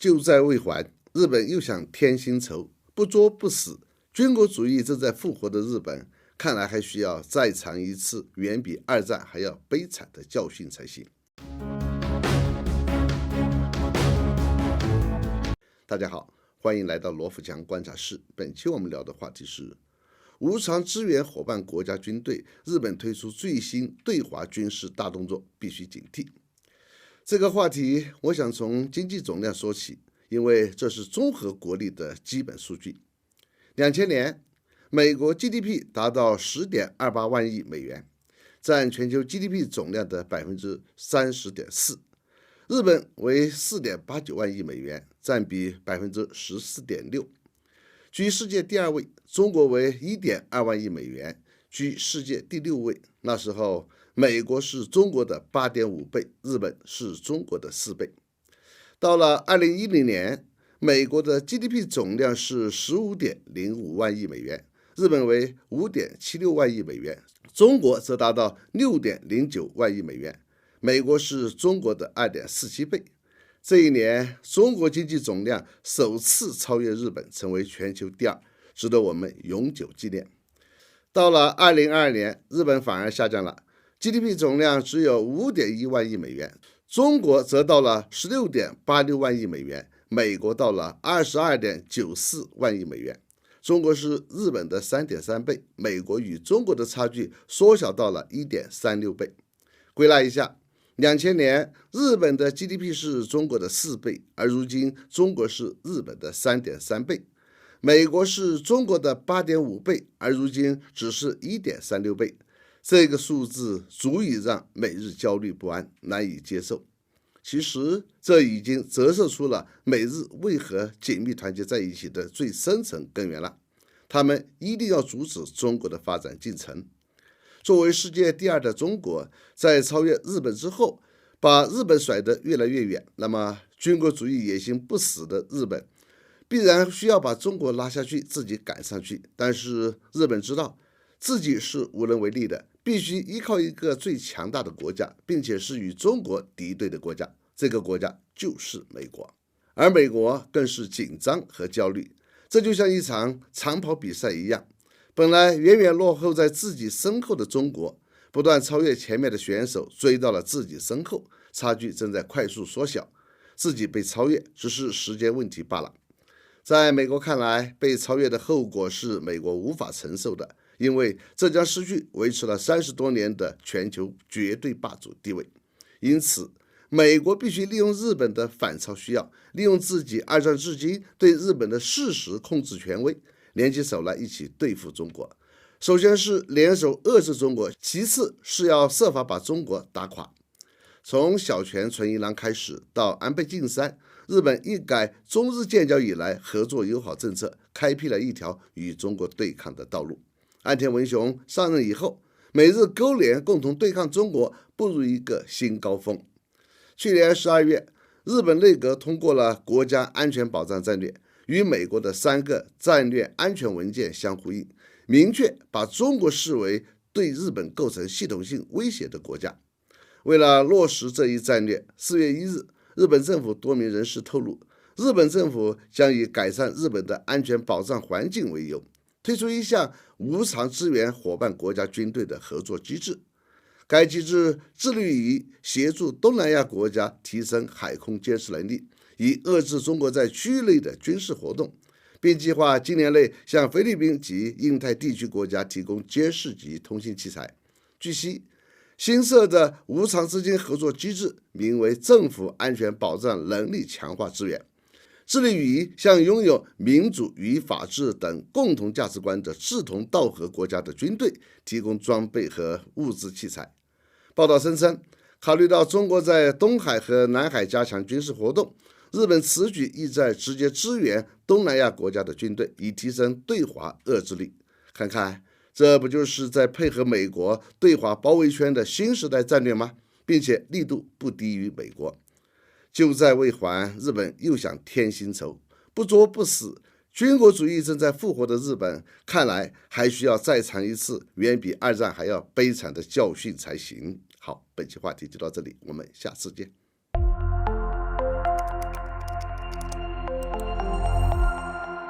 救灾未还，日本又想添新仇，不作不死。军国主义正在复活的日本，看来还需要再尝一次远比二战还要悲惨的教训才行。大家好，欢迎来到罗富强观察室。本期我们聊的话题是无偿支援伙伴国家军队，日本推出最新对华军事大动作，必须警惕。这个话题我想从经济总量说起，因为这是综合国力的基本数据。2000年，美国 GDP 达到 10.28 万亿美元，占全球 GDP 总量的 30.4%。日本为 4.89 万亿美元，占比 14.6%。居世界第2位，中国为 1.2 万亿美元，居世界第6位。那时候，美国是中国的 8.5 倍，日本是中国的4倍。到了2010年，美国的 GDP 总量是 15.05 万亿美元，日本为 5.76 万亿美元，中国则达到 6.09 万亿美元，美国是中国的 2.47 倍。这一年，中国经济总量首次超越日本，成为全球第2，值得我们永久纪念。到了2022年，日本反而下降了， GDP 总量只有 5.1 万亿美元，中国则到了 16.86 万亿美元，美国到了 22.94 万亿美元。中国是日本的 3.3 倍，美国与中国的差距缩小到了 1.36 倍。归纳一下，2000年日本的 GDP 是中国的4倍，而如今中国是日本的 3.3 倍，美国是中国的 8.5 倍，而如今只是 1.36 倍。这个数字足以让美日焦虑不安，难以接受。其实这已经折射出了美日为何紧密团结在一起的最深层根源了。他们一定要阻止中国的发展进程。作为世界第2的中国，在超越日本之后，把日本甩得越来越远，那么军国主义野心不死的日本必然需要把中国拉下去，自己赶上去。但是日本知道自己是无能为力的，必须依靠一个最强大的国家，并且是与中国敌对的国家，这个国家就是美国。而美国更是紧张和焦虑，这就像一场长跑比赛一样，本来远远落后在自己身后的中国，不断超越前面的选手，追到了自己身后，差距正在快速缩小，自己被超越只是时间问题罢了。在美国看来，被超越的后果是美国无法承受的，因为这将失去维持了30多年的全球绝对霸主地位。因此，美国必须利用日本的反超需要，利用自己2战至今对日本的事实控制权威，联起手来一起对付中国。首先是联手遏制中国，其次是要设法把中国打垮。从小泉纯一郎开始到安倍晋三，日本一改中日建交以来合作友好政策，开辟了一条与中国对抗的道路。岸田文雄上任以后，美日勾连共同对抗中国步入一个新高峰。去年12月，日本内阁通过了国家安全保障战略，与美国的3个战略安全文件相呼应，明确把中国视为对日本构成系统性威胁的国家。为了落实这一战略，4月1日，日本政府多名人士透露，日本政府将以改善日本的安全保障环境为由，推出一项无偿支援伙伴国家军队的合作机制。该机制致力于协助东南亚国家提升海空监视能力，以遏制中国在区域内的军事活动，并计划今年内向菲律宾及印太地区国家提供监视及通信器材。据悉，新设的无偿资金合作机制名为政府安全保障能力强化支援，致力于向拥有民主与法治等共同价值观的志同道合国家的军队提供装备和物资器材。报道声称，考虑到中国在东海和南海加强军事活动，日本此举意在直接支援东南亚国家的军队，以提升对华遏制力。看看，这不就是在配合美国对华包围圈的新时代战略吗？并且力度不低于美国。救灾未还，日本又想添新仇，不作不死。军国主义正在复活的日本，看来还需要再尝一次远比2战还要悲惨的教训才行。好，本期话题就到这里，我们下次见。